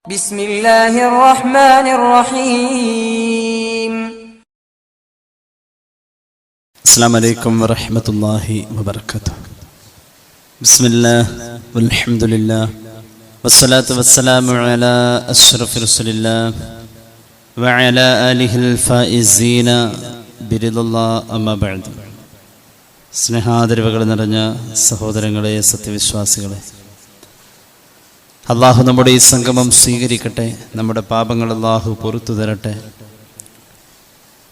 بسم الله الرحمن الرحيم. السلام عليكم ورحمة الله وبركاته. بسم الله والحمد لله والصلاة والسلام على أشرف رسول الله وعلى آله الفائزين برضا الله أما بعد. സ്നേഹാദരവുകൾ നിറഞ്ഞ സഹോദരങ്ങളെ, സത്യവിശ്വാസികളെ, അള്ളാഹു നമ്മുടെ ഈ സംഗമം സ്വീകരിക്കട്ടെ. നമ്മുടെ പാപങ്ങൾ അള്ളാഹു പൊറുത്തു തരട്ടെ.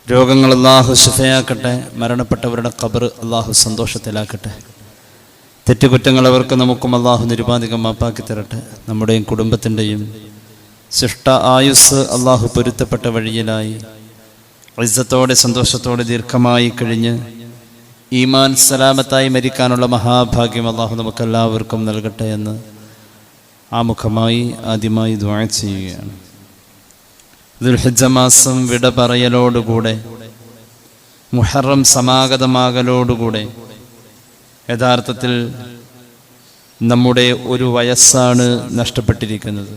രോഗങ്ങൾ അള്ളാഹു ശിഫയാക്കട്ടെ. മരണപ്പെട്ടവരുടെ ഖബർ അള്ളാഹു സന്തോഷത്തിലാക്കട്ടെ. തെറ്റുകുറ്റങ്ങൾ അവർക്ക് നമുക്കും അള്ളാഹു നിരുപാധികം മാപ്പാക്കി തരട്ടെ. നമ്മുടെയും കുടുംബത്തിൻ്റെയും ശിഷ്ട ആയുസ് അള്ളാഹു പൊരുത്തപ്പെട്ട വഴിയിലായി ഇസ്സത്തോടെ സന്തോഷത്തോടെ ദീർഘമായി കഴിഞ്ഞ് ഈമാൻ സലാമത്തായി മരിക്കാനുള്ള മഹാഭാഗ്യം അള്ളാഹു നമുക്കെല്ലാവർക്കും നൽകട്ടെ എന്ന് ആമുഖമായി ആദ്യമായി ദുആ ചെയ്യുകയാണ്. ദുൽഹിജ്ജ മാസം വിട പറയലോടുകൂടെ, മുഹറം സമാഗതമാകലോടുകൂടെ യഥാർത്ഥത്തിൽ നമ്മുടെ ഒരു വയസ്സാണ് നഷ്ടപ്പെട്ടിരിക്കുന്നത്.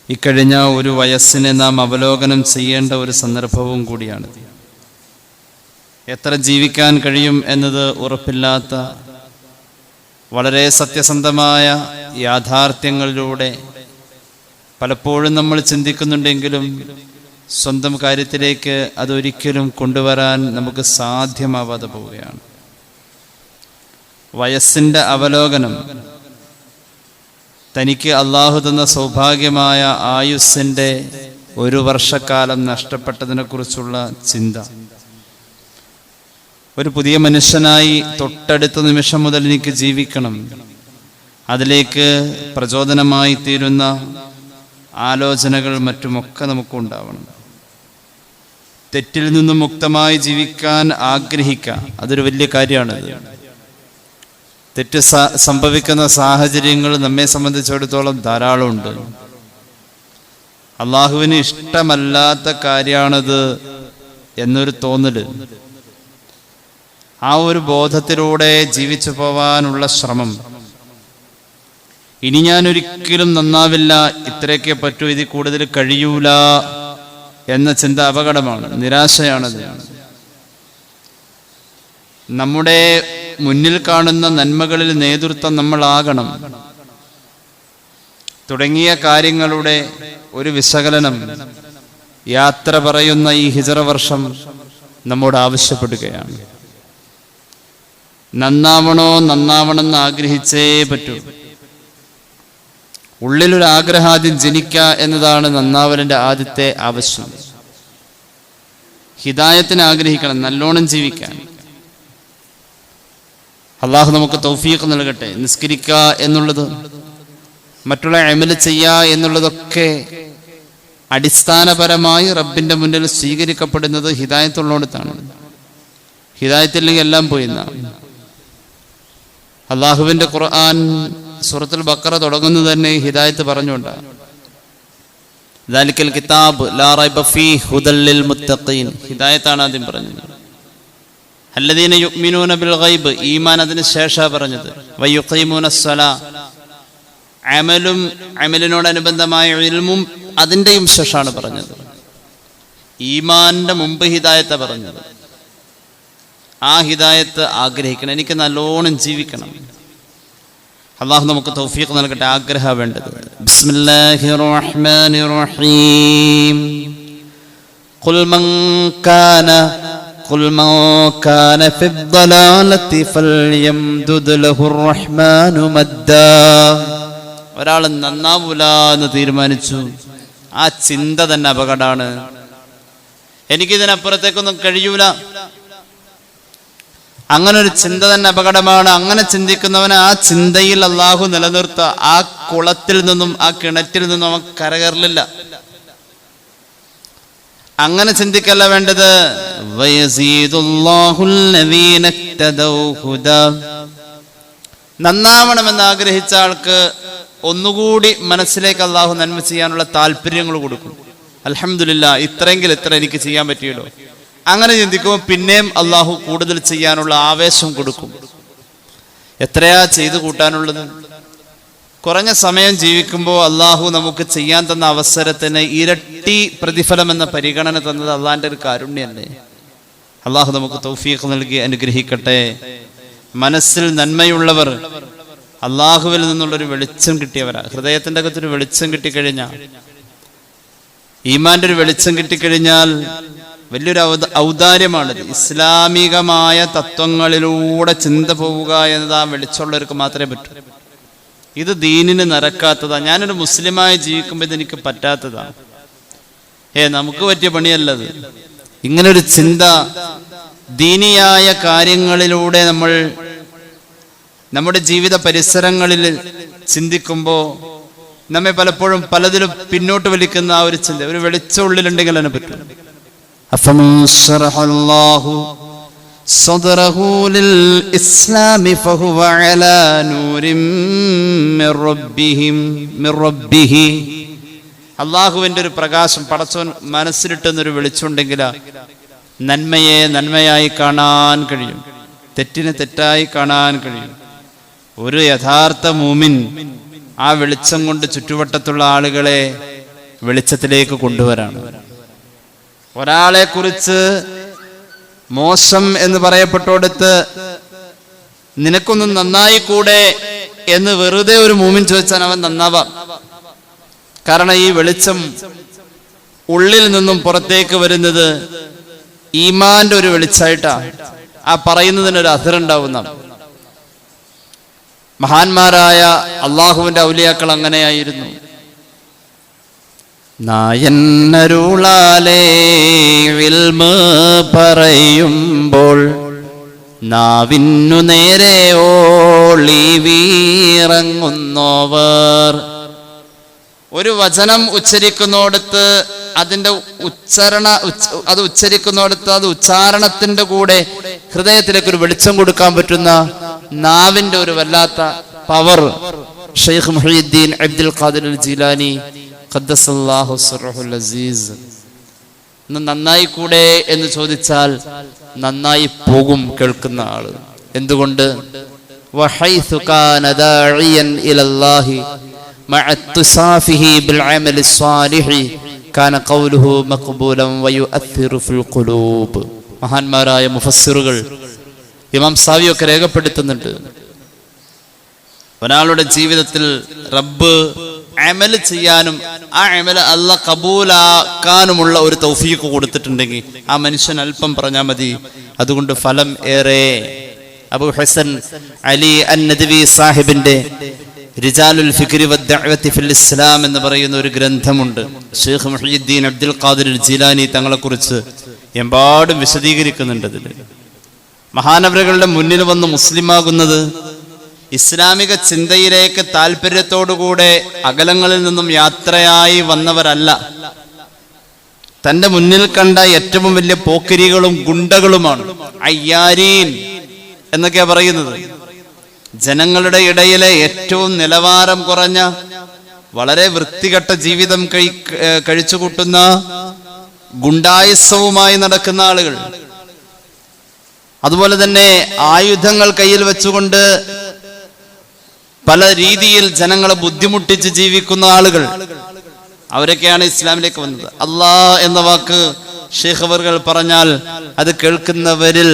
ഇക്കഴിഞ്ഞ ഒരു വയസ്സിനെ നാം അവലോകനം ചെയ്യേണ്ട ഒരു സന്ദർഭവും കൂടിയാണ്. എത്ര ജീവിക്കാൻ കഴിയും എന്നത് ഉറപ്പില്ലാത്ത വളരെ സത്യസന്ധമായ യാഥാർത്ഥ്യങ്ങളിലൂടെ പലപ്പോഴും നമ്മൾ ചിന്തിക്കുന്നുണ്ടെങ്കിലും സ്വന്തം കാര്യത്തിലേക്ക് അതൊരിക്കലും കൊണ്ടുവരാൻ നമുക്ക് സാധ്യമാവാതെ പോവുകയാണ്. വയസ്സിൻ്റെ അവലോകനം, തനിക്ക് അള്ളാഹു തന്ന സൗഭാഗ്യമായ ആയുസ്സിൻ്റെ ഒരു വർഷക്കാലം നഷ്ടപ്പെട്ടതിനെക്കുറിച്ചുള്ള ചിന്ത, ഒരു പുതിയ മനുഷ്യനായി തൊട്ടടുത്ത നിമിഷം മുതൽ എനിക്ക് ജീവിക്കണം, അതിലേക്ക് പ്രചോദനമായി തീരുന്ന ആലോചനകൾ മറ്റുമൊക്കെ നമുക്കുണ്ടാവണം. തെറ്റിൽ നിന്നും മുക്തമായി ജീവിക്കാൻ ആഗ്രഹിക്കുക, അതൊരു വലിയ കാര്യമാണത്. തെറ്റ് സംഭവിക്കുന്ന സാഹചര്യങ്ങൾ നമ്മെ സംബന്ധിച്ചിടത്തോളം ധാരാളമുണ്ട്. അള്ളാഹുവിന് ഇഷ്ടമല്ലാത്ത കാര്യമാണത് എന്നൊരു തോന്നല്, ആ ഒരു ബോധത്തിലൂടെ ജീവിച്ചു പോവാനുള്ള ശ്രമം. ഇനി ഞാൻ ഒരിക്കലും നന്നാവില്ല, ഇത്രയൊക്കെ പറ്റൂ, ഇതിൽ കൂടുതൽ കഴിയൂല എന്ന ചിന്ത അപകടമാണ്, നിരാശയാണത്. നമ്മുടെ മുന്നിൽ കാണുന്ന നന്മകളിൽ നേതൃത്വം നമ്മളാകണം തുടങ്ങിയ കാര്യങ്ങളുടെ ഒരു വിശകലനം യാത്ര പറയുന്ന ഈ ഹിജറ വർഷം നമ്മോട് ആവശ്യപ്പെടുകയാണ്. നന്നാവണമെന്ന് ആഗ്രഹിച്ചേ പറ്റൂ. ഉള്ളിലൊരു ആഗ്രഹാദ്യം ജനിക്കുക എന്നതാണ് നന്നാവലിന്റെ ആദ്യത്തെ ആവശ്യം. ഹിദായത്തിന് ആഗ്രഹിക്കണം, നല്ലോണം ജീവിക്കാൻ. അള്ളാഹു നമുക്ക് തൗഫീഖ് നൽകട്ടെ. നിസ്കരിക്കുക എന്നുള്ളത്, മറ്റുള്ള അമല് ചെയ്യുക എന്നുള്ളതൊക്കെ അടിസ്ഥാനപരമായി റബ്ബിന്റെ മുന്നിൽ സ്വീകരിക്കപ്പെടുന്നത് ഹിദായത്തുള്ളോടത്താണ്. ഹിദായത്തില്ലെങ്കിൽ എല്ലാം പോയിന്നാണ്. അള്ളാഹുവിന്റെ ഖുർആൻ സൂറത്തുൽ ബഖറ തുടങ്ങുന്നത് തന്നെ ഹിദായത്ത് പറഞ്ഞുകൊണ്ടാണ്. ദാലിക്കൽ കിതാബ് ലാ റൈബ ഫീഹി ഹുദൽ ലിൽ മുത്തഖീൻ, ഹിദായത്താണ് ആദ്യം പറഞ്ഞത്. അല്ലദീന യുഅ്മിനൂന ബിൽ ഗൈബ്, ഈമാൻ അതിന് ശേഷമാണ് പറഞ്ഞത്. വയുഖീമൂനസ് സ്വലാ, അമലും അമലിനോടനുബന്ധമായ ഇൽമും അതിൻ്റെയും ശേഷമാണ് പറഞ്ഞത്. ഈമാന്റെ മുമ്പ് ഹിദായത്താണ് പറഞ്ഞത്. ആ ഹിദായത്ത് ആഗ്രഹിക്കണം, എനിക്ക് നല്ലോണം ജീവിക്കണം. അള്ളാഹു നമുക്ക് തൗഫീഖ് നൽകട്ടെ. ആഗ്രഹം വേണ്ടത്. ബിസ്മില്ലാഹിർ റഹ്മാനിർ റഹീം. ഖുൽ മൻ കാന ഫിദ്ദലാലതി ഫൽയംദുദ് ലഹുർ റഹ്മാനു മദ്ദാ. ഒരാൾ നന്നാവൂല എന്ന് തീരുമാനിച്ചു, ആ ചിന്ത തന്നെ അപകടമാണ്. എനിക്കിതിനപ്പുറത്തേക്കൊന്നും കഴിയൂല, അങ്ങനെ ഒരു ചിന്ത തന്നെ അപകടമാണ്. അങ്ങനെ ചിന്തിക്കുന്നവന് ആ ചിന്തയിൽ അള്ളാഹു നിലനിർത്തുക. ആ കുളത്തിൽ നിന്നും ആ കിണറ്റിൽ നിന്നും അവൻ കരകയറില്ല. അങ്ങനെ ചിന്തിക്കല്ല വേണ്ടത്. നന്നാവണമെന്ന് ആഗ്രഹിച്ച ആൾക്ക് ഒന്നുകൂടി മനസ്സിലേക്ക് അള്ളാഹു നന്മ ചെയ്യാനുള്ള താല്പര്യങ്ങൾ കൊടുക്കും. അൽഹംദുലില്ലാഹ്, ഇത്രയെങ്കിൽ ഇത്ര എനിക്ക് ചെയ്യാൻ പറ്റിയല്ലോ. അങ്ങനെ ചിന്തിക്കുമ്പോൾ പിന്നെയും അള്ളാഹു കൂടുതൽ ചെയ്യാനുള്ള ആവേശം കൊടുക്കും. എത്രയാ ചെയ്തു കൂട്ടാനുള്ളത്? കുറഞ്ഞ സമയം ജീവിക്കുമ്പോൾ അള്ളാഹു നമുക്ക് ചെയ്യാൻ തന്ന അവസരത്തിന് ഇരട്ടി പ്രതിഫലം എന്ന പരിഗണന തന്നത് അള്ളാഹിന്റെ ഒരു കാരുണ്യല്ലേ. അള്ളാഹു നമുക്ക് തൗഫീഖ് നൽകി അനുഗ്രഹിക്കട്ടെ. മനസ്സിൽ നന്മയുള്ളവർ, അള്ളാഹുവിൽ നിന്നുള്ളൊരു വെളിച്ചം കിട്ടിയവരാ. ഹൃദയത്തിന്റെ അകത്തൊരു വെളിച്ചം കിട്ടിക്കഴിഞ്ഞാൽ, ഈമാന്റെ ഒരു വെളിച്ചം കിട്ടിക്കഴിഞ്ഞാൽ വലിയൊരു ഔദാര്യമാണിത്. ഇസ്ലാമികമായ തത്വങ്ങളിലൂടെ ചിന്ത പോവുക എന്നത് ആ വെളിച്ചമുള്ളവർക്ക് മാത്രമേ പറ്റൂ. ഇത് ദീനിന് നിരക്കാത്തതാ. ഞാനൊരു മുസ്ലിമായി ജീവിക്കുമ്പോൾ ഇതെനിക്ക് പറ്റാത്തതാണ്. നമുക്ക് പറ്റിയ പണിയല്ലത്. ഇങ്ങനൊരു ചിന്ത ദീനിയായ കാര്യങ്ങളിലൂടെ നമ്മൾ നമ്മുടെ ജീവിത പരിസരങ്ങളിൽ ചിന്തിക്കുമ്പോൾ നമ്മെ പലപ്പോഴും പലതിലും പിന്നോട്ട് വലിക്കുന്ന ആ ഒരു ചിന്ത, ഒരു വെളിച്ചം ഉള്ളിലുണ്ടെങ്കിൽ അതിനെ പറ്റും. അള്ളാഹുവിന്റെ ഒരു പ്രകാശം പടച്ചോൻ മനസ്സിലിട്ടെന്നൊരു വെളിച്ചമുണ്ടെങ്കിൽ നന്മയെ നന്മയായി കാണാൻ കഴിയും, തെറ്റിനെ തെറ്റായി കാണാൻ കഴിയും. ഒരു യഥാർത്ഥ മൂമിൻ ആ വെളിച്ചം കൊണ്ട് ചുറ്റുവട്ടത്തുള്ള ആളുകളെ വെളിച്ചത്തിലേക്ക് കൊണ്ടുവരാണ്. ഒരാളെ കുറിച്ച് മോശം എന്ന് പറയപ്പെട്ടോടത്ത് നിനക്കൊന്നും നന്നായി കൂടെ എന്ന് വെറുതെ ഒരു മൂമിൻ ചോദിച്ചാൽ അവൻ നന്നാവാം. കാരണം ഈ വെളിച്ചം ഉള്ളിൽ നിന്നും പുറത്തേക്ക് വരുന്നത് ഈമാന്റെ ഒരു വെളിച്ചായിട്ടാ. ആ പറയുന്നതിനൊരു അഥറുണ്ടാവുന്ന മഹാന്മാരായ അള്ളാഹുവിന്റെ ഔലിയാക്കൾ അങ്ങനെയായിരുന്നു. നായന്നരുളാലേ ഇൽമ് പറയുമ്പോൾ നാവിന്നു നേരെ ഓളി വീറങ്ങുന്നോവർ. ഒരു വചനം ഉച്ചരിക്കുന്നോടത്ത് അതിന്റെ അത് ഉച്ചരിക്കുന്നോടത്ത് അത് ഉച്ചാരണത്തിന്റെ കൂടെ ഹൃദയത്തിലേക്ക് ഒരു വെളിച്ചം കൊടുക്കാൻ പറ്റുന്ന നാവിന്റെ ഒരു വല്ലാത്ത പവർ ഷെയ്ഖ് മുഹീദ്ദീൻ അബ്ദുൽ ഖാദിർ അൽ ജീലാനി ഖദ്ദസല്ലാഹു സിർറുൽ അസീസ്. നന്നായി കൂടെ എന്ന് ചോദിച്ചാൽ നന്നായി പോകും കേൾക്കുന്ന ആള്. എന്തുകൊണ്ട്? വഹൈസു കാന ദാഇയൻ ഇലല്ലാഹി മഅത്തുസാഫിഹി ബിൽ അമലി സ്വാലിഹി കാന ഖൗലുഹു മഖ്ബൂലൻ വയുഅത്ഥിറു ഫിൽ ഖുലൂബ്. മഹാന്മാരായ മുഫസ്സിറുകൾ, ഇമാം സാവിയൊക്കെ രേഖപ്പെടുത്തുന്നുണ്ട്, ഒരാളുടെ ജീവിതത്തിൽ റബ്ബ് അമൽ ചെയ്യാനും ആ അമൽ അല്ലാഹ് കബൂലാക്കാനുമുള്ള ഒരു തൗഫീഖ് കൊടുത്തിട്ടുണ്ടെങ്കിൽ ആ മനുഷ്യൻ അല്പം പറഞ്ഞാൽ മതി, അതുകൊണ്ട് ഫലം ഏറെ. അബൂ ഹസൻ അലി അൻ-നദ്വി സാഹിബിന്റെ റിജാലുൽ ഫിക്രി വദ്ദഅവതി ഫിൽ ഇസ്ലാം എന്ന് പറയുന്ന ഒരു ഗ്രന്ഥമുണ്ട്. ഷെയ്ഖ് മുഹീദ്ദീൻ അബ്ദുൽ ഖാദിർ ജീലാനി തങ്ങളെ കുറിച്ച് എമ്പാടും വിശദീകരിക്കുന്നുണ്ട്. അതിൽ മഹാനവറുകളുടെ മുന്നിൽ വന്ന് മുസ്ലിമാകുന്നത് ഇസ്ലാമിക ചിന്തയിലേക്ക് താല്പര്യത്തോടുകൂടെ അകലങ്ങളിൽ നിന്നും യാത്രയായി വന്നവരല്ല. തന്റെ മുന്നിൽ കണ്ട ഏറ്റവും വലിയ പോക്കരികളും ഗുണ്ടകളുമാണ്. അയ്യാരീൻ എന്നൊക്കെയാ പറയുന്നത്. ജനങ്ങളുടെ ഇടയിലെ ഏറ്റവും നിലവാരം കുറഞ്ഞ, വളരെ വൃത്തികെട്ട ജീവിതം കഴിച്ചുകൂട്ടുന്ന, ഗുണ്ടായുസവുമായി നടക്കുന്ന ആളുകൾ, അതുപോലെ തന്നെ ആയുധങ്ങൾ കയ്യിൽ വെച്ചുകൊണ്ട് പല രീതിയിൽ ജനങ്ങളെ ബുദ്ധിമുട്ടിച്ച് ജീവിക്കുന്ന ആളുകൾ, അവരൊക്കെയാണ് ഇസ്ലാമിലേക്ക് വന്നത്. അല്ലാഹ് എന്ന വാക്ക് ഷെയ്ഖ് അവർകൾ പറഞ്ഞാൽ അത് കേൾക്കുന്നവരിൽ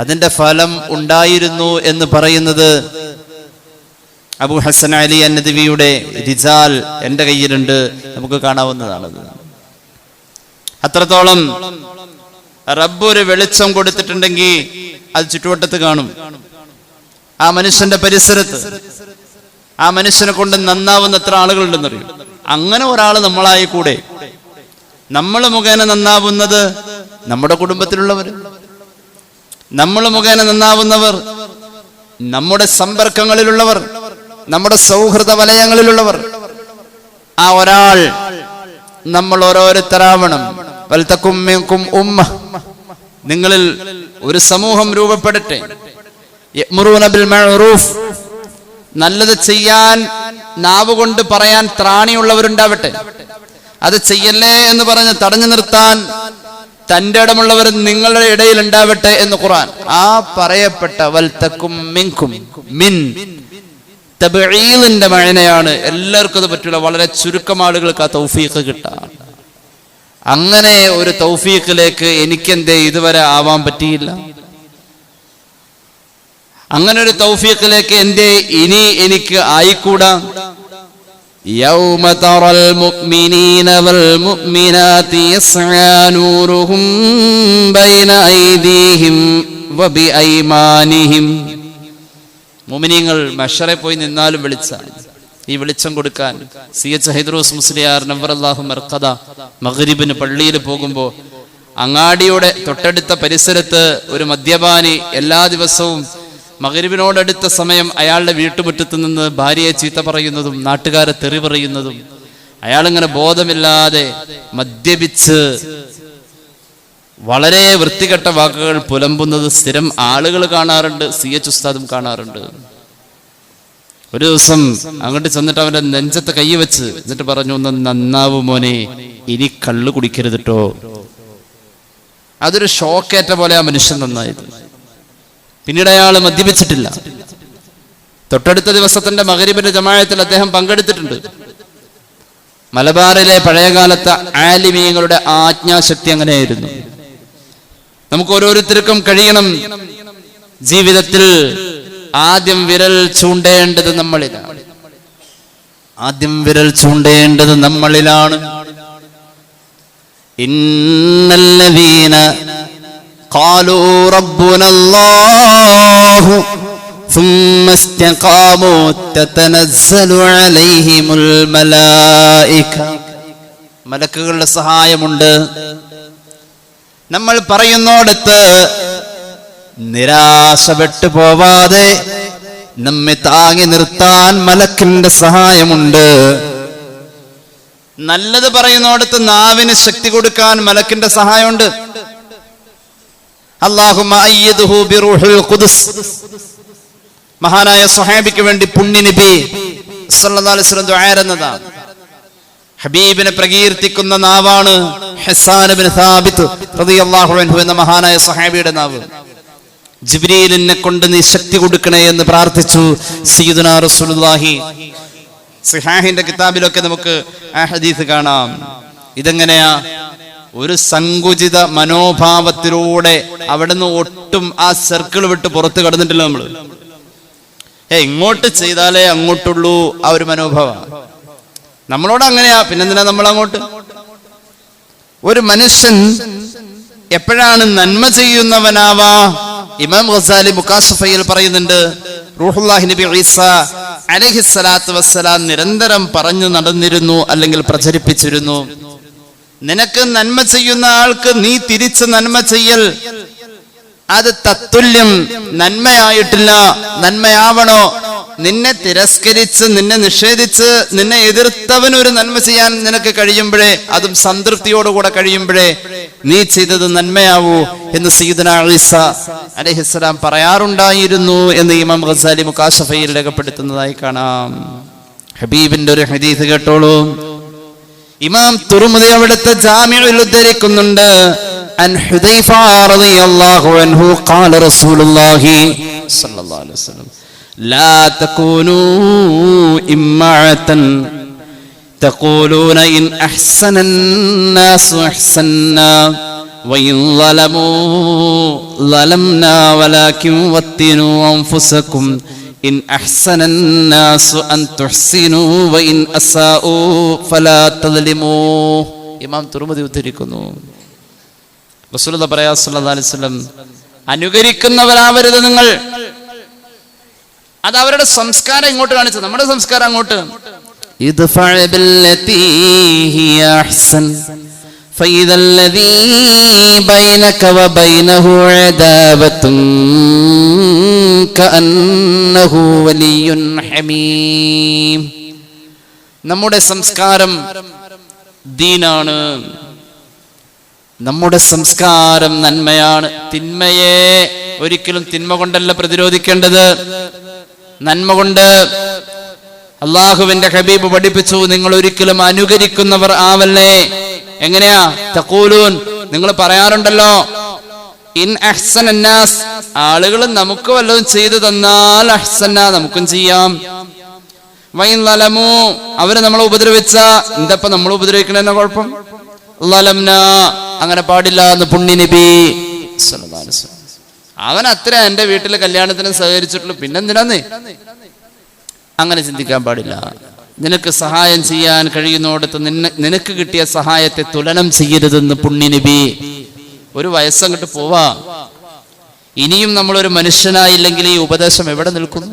അതിന്റെ ഫലം ഉണ്ടായിരുന്നു എന്ന് പറയുന്നത് അബൂ ഹസൻ അലി അൻ-നദ്വിയുടെ റിജാൽ എന്റെ കയ്യിലുണ്ട്, നമുക്ക് കാണാവുന്നതാണത്. അത്രത്തോളം റബ്ബ് ഒരു വെളിച്ചം കൊടുത്തിട്ടുണ്ടെങ്കിൽ അത് ചുറ്റുവട്ടത്ത് കാണും. ആ മനുഷ്യന്റെ പരിസരത്ത് ആ മനുഷ്യനെ കൊണ്ട് നന്നാവുന്ന എത്ര ആളുകളുണ്ടെന്നറിയും. അങ്ങനെ ഒരാൾ നമ്മളായി കൂടെ. നമ്മൾ മുഖേന നന്നാവുന്നത് നമ്മുടെ കുടുംബത്തിലുള്ളവർ, നമ്മൾ മുഖേന നന്നാവുന്നവർ നമ്മുടെ സമ്പർക്കങ്ങളിലുള്ളവർ, നമ്മുടെ സൗഹൃദ വലയങ്ങളിലുള്ളവർ. ആ ഒരാൾ നമ്മൾ ഓരോരുത്തരാവണം. വൽതകും മിൻകും ഉമ്മ, നിങ്ങളിൽ ഒരു സമൂഹം രൂപപ്പെടട്ടെ. യഅ്മുറൂന ബിൽ മഅറൂഫ്, നല്ലത് ചെയ്യാൻ നാവുകൊണ്ട് പറയാൻ ത്രാണിയുള്ളവരുണ്ടാവട്ടെ. അത് ചെയ്യല്ലേ എന്ന് പറഞ്ഞ് തടഞ്ഞു നിർത്താൻ തന്റെ ഇടമുള്ളവർ നിങ്ങളുടെ ഇടയിൽ ഉണ്ടാവട്ടെ എന്ന് ഖുർആൻ. ആ പറയപ്പെട്ട വൽതകും മിൻകും, മിൻ തബ്ഈലിന്റെ മഅനയാണ്. എല്ലാവർക്കും അത് പറ്റില്ല, വളരെ ചുരുക്കം ആളുകൾക്ക് ആ തൗഫീഖ് കിട്ടാം. അങ്ങനെ ഒരു തൗഫീഖിലേക്ക് എനിക്കെന്തേ ഇതുവരെ ആവാൻ പറ്റിയില്ല? അങ്ങനെ ഒരു തൗഫീഖിലേക്ക് എന്തേ ഇനി എനിക്ക് ആയിക്കൂടാ? യൗമ തറൽ മുഅ്മിനീന വൽ മുഅ്മിനാതി യസ്ആ നൂറുഹും ബൈന ഐദീഹിം വബിഐമാനിഹിം. മുഅ്മിനീങ്ങൾ മഹ്ശറെ പോയി നിന്നാലും ഈ വെളിച്ചം കൊടുക്കാൻ CH ഹൈദ്രോസ് മുസ്ലിയാർ നവറല്ലാഹു മർഖദ മഗ്രിബിന് പള്ളിയിൽ പോകുമ്പോൾ അങ്ങാടിയുടെ തൊട്ടടുത്ത പരിസരത്ത് ഒരു മദ്യപാനി എല്ലാ ദിവസവും മഗ്രിബിനോടടുത്ത സമയം അയാളുടെ വീട്ടുമുറ്റത്ത് നിന്ന് ഭാര്യയെ ചീത്ത പറയുന്നതും നാട്ടുകാരെ തെറി പറയുന്നതും, അയാളിങ്ങനെ ബോധമില്ലാതെ മദ്യപിച്ച് വളരെ വൃത്തികെട്ട വാക്കുകൾ പുലമ്പുന്നത് സ്ഥിരം ആളുകൾ കാണാറുണ്ട്. CH ഉസ്താദും കാണാറുണ്ട്. ഒരു ദിവസം അങ്ങോട്ട് ചെന്നിട്ട് അവന്റെ നെഞ്ചത്ത് കൈ വെച്ച് എന്നിട്ട് പറഞ്ഞു, ഒന്ന് നന്നാവു മോനെ, ഇനി കള്ളു കുടിക്കരുത് ട്ടോ. അതൊരു ഷോക്കേറ്റ പോലെ ആ മനുഷ്യൻ നന്നായത്. പിന്നീട് അയാൾ മദ്യപിച്ചിട്ടില്ല. തൊട്ടടുത്ത ദിവസത്തിന്റെ മഗ്രിബിന്റെ ജമാഅത്തിൽ അദ്ദേഹം പങ്കെടുത്തിട്ടുണ്ട്. മലബാറിലെ പഴയകാലത്തെ ആലിമീങ്ങളുടെ ആജ്ഞാശക്തി അങ്ങനെയായിരുന്നു. നമുക്ക് ഓരോരുത്തർക്കും കഴിയണം ജീവിതത്തിൽ ആദ്യം വിരൽ ചൂണ്ടേണ്ടത് നമ്മളിലാണ്. ഇന്നല്ലദീന ഖാലൂ റബ്ബുനല്ലാഹു ثم استقاموا تتنزل عليهم الملائكة. മലക്കുകളുടെ സഹായമുണ്ട്. നമ്മൾ പറയുന്നോടത്ത് നിരാശപ്പെട്ടു പോവാതെ നമ്മെ താങ്ങി നിർത്താൻ മലക്കിന്റെ സഹായമുണ്ട്. നല്ലത് പറയുന്നോടത്ത് നാവിന് ശക്തി കൊടുക്കാൻ മലക്കിന്റെ സഹായമുണ്ട്. അല്ലാഹുമ്മ അയ്യിദ്ഹു ബിറൂഹിൽ ഖുദ്സ്. മഹാനായ സ്വഹാബിക്ക് വേണ്ടി പുണ്യ നബി സല്ലല്ലാഹു അലൈഹി വസല്ലം ദുആ ചെയ്യുന്നതാണ്. ഹബീബിനെ പ്രകീർത്തിക്കുന്ന നാവാണ് ഹസ്സാൻ ഇബ്നു സാബിത്ത് റളിയല്ലാഹു അൻഹു എന്ന മഹാനായ സ്വഹാബിയുടെ നാവ്. ജിബ്രീലിനെ കൊണ്ട് നീ ശക്തി കൊടുക്കണേ എന്ന് പ്രാർത്ഥിച്ചു സയ്യിദുനാ റസൂലുള്ളാഹി. സിഹാഹിന്റെ കിതാബിലൊക്കെ നമുക്ക് ആ ഹദീസ് കാണാം. ഇതെങ്ങനെയാ? ഒരു സങ്കുചിത മനോഭാവത്തിലൂടെ അവിടുന്ന് ഒട്ടും ആ സർക്കിൾ വിട്ട് പുറത്ത് കടന്നിട്ടില്ല. നമ്മള് ഇങ്ങോട്ട് ചെയ്താലേ അങ്ങോട്ടുള്ളൂ ആ ഒരു മനോഭാവം നമ്മളോട് അങ്ങനെയാ. പിന്നെന്തിനാ നമ്മൾ അങ്ങോട്ട്? ഒരു മനുഷ്യൻ എപ്പോഴാണ് നന്മ ചെയ്യുന്നവനാവാ? ഇമാം ഗസാലി മുകാശഫയിൽ പറയുന്നുണ്ട്, റൂഹുല്ലാഹി നബി ഈസ അലൈഹിസ്സലാത്തു വസ്സലാം നിരന്തരം പറഞ്ഞു നടന്നിരുന്നു, അല്ലെങ്കിൽ പ്രചരിപ്പിച്ചിരുന്നു, നിനക്ക് നന്മ ചെയ്യുന്ന ആൾക്ക് നീ തിരിച്ച് നന്മ ചെയ്യൽ അത് തത്തുല്യം നന്മയായിട്ടില്ല. നന്മയാവണോ? നിന്നെ തിരസ്കരിച്ച്, നിന്നെ നിഷേധിച്ച്, നിന്നെ എതിർത്തവനൊരു നന്മ ചെയ്യാൻ നിനക്ക് കഴിയുമ്പോഴേ, അതും സംതൃപ്തിയോടുകൂടെ കഴിയുമ്പോഴേ നീ ചെയ്തത് നന്മയാവൂ എന്ന് സയ്യിദുനാ ഈസ അലൈഹിസ്സലാം പറയാറുണ്ടായിരുന്നു എന്ന് ഇമാം ഗസാലി മുകാശഫയിൽ രേഖപ്പെടുത്തുന്നതായി കാണാം. ഹബീബിന്റെ ഒരു ഹദീസ് കേട്ടോളൂ. ഇമാം തുർമുദി അവിടുത്തെ ജാമിഉൽ ഉദ്ധരിക്കുന്നുണ്ട്. അൻ ഹുദൈഫ റളിയല്ലാഹു അൻഹു ഖാല റസൂലുള്ളാഹി സ്വല്ലല്ലാഹു അലൈഹി വസല്ലം ലാ തകൂനൂ ഇമ്മഅതൻ തഖൂലൂന ഇൻ അഹ്സനൻ നാസു അഹ്സന്നാ വഇൻ ളലമൂ ളലംനാ വലാകിൻ വത്തിനൂ അൻഫുസകും ഇൻ അഹ്സനൻ നാസു അൻ തുഹ്സിനൂ വഇൻ അസാഊ ഫലാ തദ്ലിമൂ. ഇമാം തുർമുദി ഉദ്ധരിക്കുന്നു. റസൂലുള്ളാഹി പറയാ സല്ലല്ലാഹു അലൈഹി വസല്ലം, അനുകരിക്കുന്നവരാവരുത് നിങ്ങൾ. അത് അവരുടെ സംസ്കാരം ഇങ്ങോട്ട് കാണിച്ചു, നമ്മുടെ സംസ്കാരം അങ്ങോട്ട്. ഇദ്ഫഅ ബില്ലതീ ഹിയ അഹ്സൻ ഫഇദല്ലദീ ബൈനക വബൈനഹു അദാവത്തുൻ കഅന്നഹു വലിയ്യുൻ ഹമീം. നമ്മുടെ സംസ്കാരം ദീനാണ്, നമ്മുടെ സംസ്കാരം നന്മയാണ്. തിന്മയെ ഒരിക്കലും തിന്മ കൊണ്ടല്ല പ്രതിരോധിക്കേണ്ടത്, നന്മ കൊണ്ട്. അള്ളാഹുവിന്റെ ഹബീബ് പഠിപ്പിച്ചു, നിങ്ങൾ ഒരിക്കലും അനുകരിക്കുന്നവർ ആവല്ലേ. എങ്ങനെയാ? തഖൂലൂൻ, നിങ്ങൾ പറയാറുണ്ടല്ലോ, ഇൻ അഹ്സനന്നാസ്, ആളുകൾ നമുക്ക് വല്ലതും ചെയ്തു തന്നാൽ അഹ്സന, നമുക്കും ചെയ്യാം. വൈൻ ലലമു, അവര് നമ്മളെ ഉപദ്രവിച്ച, എന്തപ്പ നമ്മൾ ഉപദ്രവിക്കണെന്ന കുഴപ്പം? ലലംന, അങ്ങനെ പാടില്ല എന്ന് പുണ്യ നബി സല്ലല്ലാഹു അലൈഹി വസല്ലം. അവൻ അത്ര എന്റെ വീട്ടിലെ കല്യാണത്തിന് സഹകരിച്ചിട്ടുള്ളൂ, പിന്നെന്തിനാന്ന്? അങ്ങനെ ചിന്തിക്കാൻ പാടില്ല. നിനക്ക് സഹായം ചെയ്യാൻ കഴിയുന്നിടത്ത് നിനക്ക് കിട്ടിയ സഹായത്തെ തുലനം ചെയ്യരുതെന്ന് പുണ്യ നബി. ഒരു വയസ്സങ്ങോട്ട് പോവാ, ഇനിയും നമ്മളൊരു മനുഷ്യനായില്ലെങ്കിൽ ഈ ഉപദേശം എവിടെ നിൽക്കുന്നു?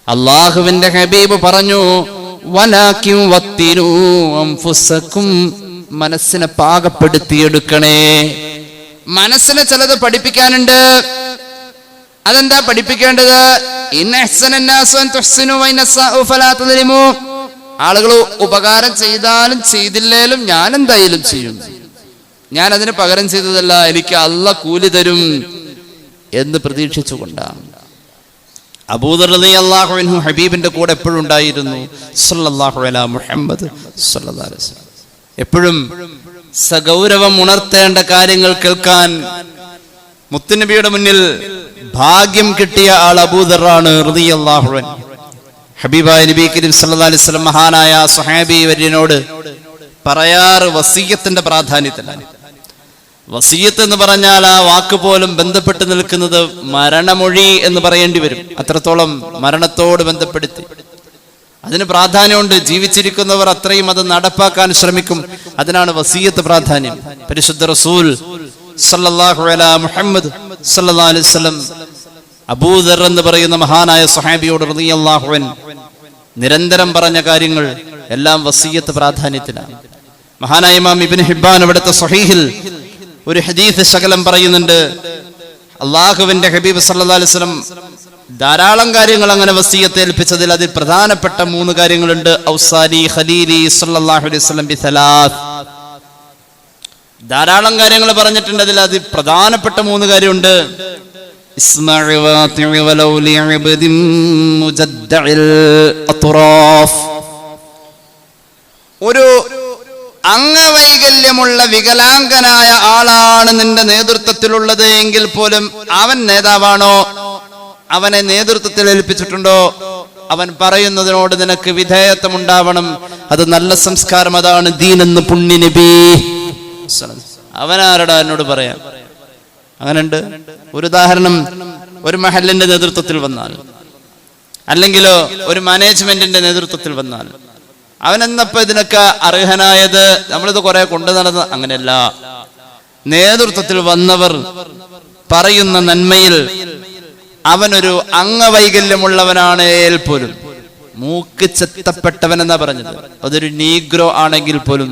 അള്ളാഹുവിന്റെ ഹബീബ് പറഞ്ഞു, വലാകിൻ വത്തിനു അൻഫുസകും, മനസ്സിനെ പാകപ്പെടുത്തിയെടുക്കണേ. മനസ്സിനെ ചിലത് പഠിപ്പിക്കാനുണ്ട്. അതെന്താ പഠിപ്പിക്കേണ്ടത്? ആളുകൾ ഉപകാരം ചെയ്താലും ചെയ്തില്ലേലും ഞാൻ എന്തായാലും ചെയ്യും, ഞാൻ അതിന് പകരം ചെയ്തതല്ല, എനിക്ക് അല്ലാഹ് കൂലി തരും എന്ന് പ്രതീക്ഷിച്ചുകൊണ്ടാണ്. അബൂദർ റളിയല്ലാഹു അൻഹു ഹബീബിന്റെ കൂടെ എപ്പോഴും ഉണ്ടായിരുന്നു. സല്ലല്ലാഹു അലാ മുഹമ്മദ് സല്ലല്ലാഹു അലൈഹി വസല്ലം. എപ്പോഴും സഗൗരവം ഉണർത്തേണ്ട കാര്യങ്ങൾ കേൾക്കാൻ മുത്തുനബിയുടെ മുന്നിൽ ഭാഗ്യം കിട്ടിയ ആൾ അബൂദറാണ് റളിയല്ലാഹു അൻഹു. ഹബീബായ നബി കരീം സല്ലല്ലാഹു അലൈഹി വസല്ലം മഹാനായ സ്വഹാബി വര്യനോട് പറയാറ് വസിയ്യത്തിന്റെ പ്രാധാന്യത്തിലാണ്. വസിയ്യത്ത് എന്ന് പറഞ്ഞാൽ ആ വാക്ക് പോലും ബന്ധപ്പെട്ട് നിൽക്കുന്നത് മരണമൊഴി എന്ന് പറയേണ്ടി വരും. അത്രത്തോളം മരണത്തോട് ബന്ധപ്പെടുത്തി അതിന് പ്രാധാന്യമുണ്ട്. ജീവിച്ചിരിക്കുന്നവർ അത്രയും അത് നടപ്പാക്കാൻ ശ്രമിക്കും. അതിനാണ് വസിയ്യത്ത് പ്രാധാന്യം. പരിശുദ്ധ റസൂൽ സല്ലല്ലാഹു അലാ മുഹമ്മദ് സല്ലല്ലാഹു അലൈഹി വസല്ലം അബൂദർ എന്ന് പറയുന്ന മഹാനായ സ്വഹാബിയോട് റളിയല്ലാഹു അൻഹു നിരന്തരം പറഞ്ഞ കാര്യങ്ങൾ എല്ലാം വസിയ്യത്ത് പ്രാധാന്യത്തിലാണ്. മഹാനായ ഇമാം ഇബ്നു ഹിബ്ബാൻ അവിടുത്തെ സ്വഹീഹിൽ ഒരു ഹദീസ് ശകലം പറയുന്നുണ്ട്. അള്ളാഹുവിന്റെ ഹബീബ് സല്ലല്ലാഹു അലൈഹി വസല്ലം ധാരാളം കാര്യങ്ങൾ അങ്ങനെ വസിയ്യത്ത് ഏൽപ്പിച്ചതിൽ അതിൽ പ്രധാനപ്പെട്ട 3 കാര്യങ്ങളുണ്ട്. ഔസാനി ഖലീലി സല്ലല്ലാഹു അലൈഹി വസല്ലം ബിസലാത്ത്. ധാരാളം കാര്യങ്ങൾ പറഞ്ഞിട്ടുണ്ട്. അതിൽ പ്രധാനപ്പെട്ട 3 കാര്യമുണ്ട്. ഇസ്മഇ വാതിഇ വലൗ ലിഅബ്ദിൻ മുജദ്ദഇൽ അത്റാഫ്. ഒരു അംഗവൈകല്യമുള്ള വികലാംഗനായ ആളാണ് നിന്റെ നേതൃത്വത്തിലുള്ളത് എങ്കിൽ പോലും അവൻ നേതാവാണോ, അവനെ നേതൃത്വത്തിൽ ഏൽപ്പിച്ചിട്ടുണ്ടോ, അവൻ പറയുന്നതിനോട് നിനക്ക് വിധേയത്വം ഉണ്ടാവണം. അത് നല്ല സംസ്കാരം, അതാണ് ദീൻ എന്ന് പുണ്യ നബി. അവനാരടാ എന്നോട് പറയാം? അങ്ങനെയുണ്ട്. ഒരു ഉദാഹരണം, ഒരു മഹല്ലിന്റെ നേതൃത്വത്തിൽ വന്നാൽ, അല്ലെങ്കിലോ ഒരു മാനേജ്മെന്റിന്റെ നേതൃത്വത്തിൽ വന്നാൽ, അവനെന്നപ്പോ ഇതിനൊക്കെ അർഹനായത്? നമ്മളിത് കുറെ കൊണ്ടു നടന്ന അങ്ങനെയല്ല. നേതൃത്വത്തിൽ വന്നവർ പറയുന്ന നന്മയിൽ അവനൊരു അംഗവൈകല്യമുള്ളവനാണേൽ പോലും, മൂക്ക് ചെത്തപ്പെട്ടവൻ എന്നാ പറഞ്ഞത്, അതൊരു നീഗ്രോ ആണെങ്കിൽ പോലും